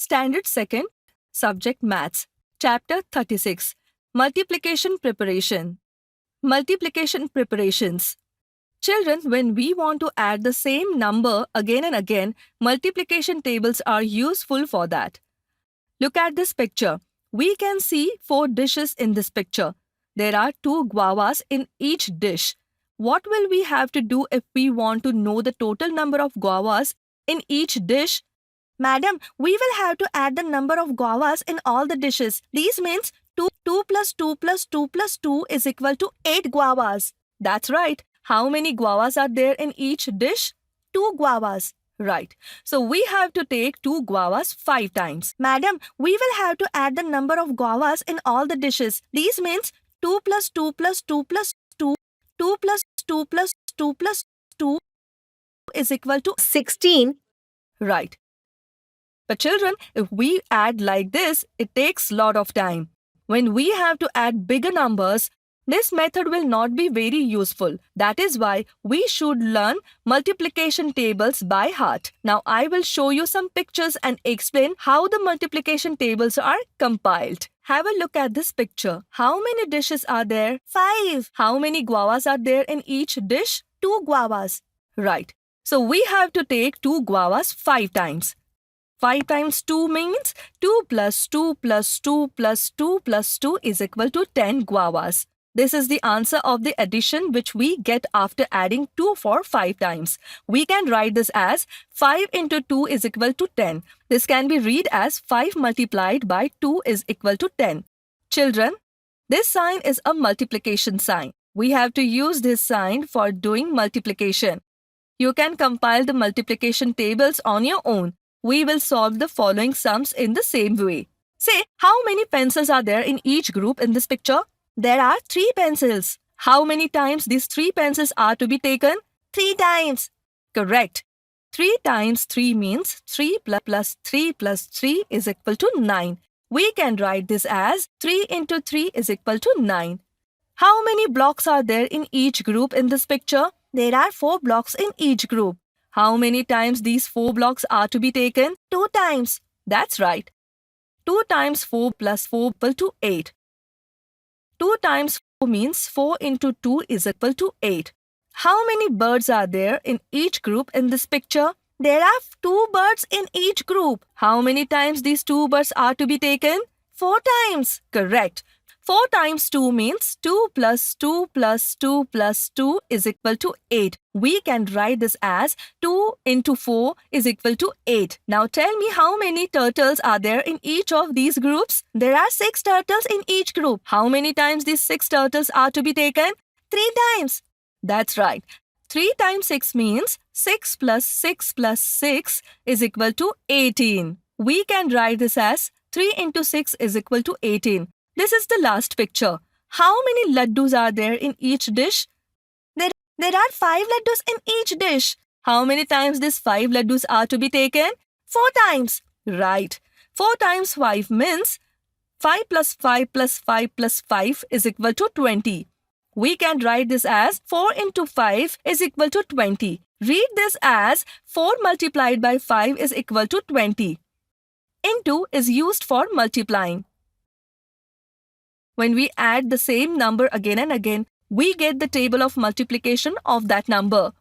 Standard 2nd, Subject Maths, Chapter 36, Multiplication Preparation. Multiplication Preparations. Children, when we want to add the same number again and again, multiplication tables are useful for that. Look at this picture. We can see 4 dishes in this picture. There are 2 guavas in each dish. What will we have to do if we want to know the total number of guavas in each dish? Madam, we will have to add the number of guavas in all the dishes. This means 2 plus 2 plus 2 plus 2 is equal to 8 guavas. That's right. How many guavas are there in each dish? 2 guavas. Right. So we have to take 2 guavas 5 times. Madam, we will have to add the number of guavas in all the dishes. This means 2 plus 2 plus 2 plus 2, 2 plus 2 plus 2 plus 2 is equal to 16. Right. But children, if we add like this, it takes lot of time. When we have to add bigger numbers, this method will not be very useful. That is why we should learn multiplication tables by heart. Now I will show you some pictures and explain how the multiplication tables are compiled. Have a look at this picture. How many dishes are there? 5. How many guavas are there in each dish? 2 guavas. Right. So we have to take 2 guavas 5 times. 5 times 2 means 2 plus 2 plus 2 plus 2 plus 2 is equal to 10 guavas. This is the answer of the addition which we get after adding 2 for 5 times. We can write this as 5 into 2 is equal to 10. This can be read as 5 multiplied by 2 is equal to 10. Children, this sign is a multiplication sign. We have to use this sign for doing multiplication. You can compile the multiplication tables on your own. We will solve the following sums in the same way. Say, how many pencils are there in each group in this picture? There are 3 pencils. How many times these 3 pencils are to be taken? 3 times. Correct. 3 times 3 means 3 plus 3 plus 3 is equal to 9. We can write this as 3 into 3 is equal to 9. How many blocks are there in each group in this picture? There are 4 blocks in each group. How many times these 4 blocks are to be taken? 2 times. That's right. 2 times 4 plus 4 equal to 8. 2 times 4 means 4 into 2 is equal to 8. How many birds are there in each group in this picture? There are 2 birds in each group. How many times these 2 birds are to be taken? 4 times. Correct. 4 times 2 means 2 plus 2 plus 2 plus 2 is equal to 8. We can write this as 2 into 4 is equal to 8. Now tell me how many turtles are there in each of these groups? There are 6 turtles in each group. How many times these 6 turtles are to be taken? 3 times. That's right. 3 times 6 means 6 plus 6 plus 6 is equal to 18. We can write this as 3 into 6 is equal to 18. This is the last picture. How many laddus are there in each dish? There are 5 laddus in each dish. How many times these 5 laddus are to be taken? 4 times. Right. 4 times 5 means 5 plus 5 plus 5 plus 5 is equal to 20. We can write this as 4 into 5 is equal to 20. Read this as 4 multiplied by 5 is equal to 20. Into is used for multiplying. When we add the same number again and again, we get the table of multiplication of that number.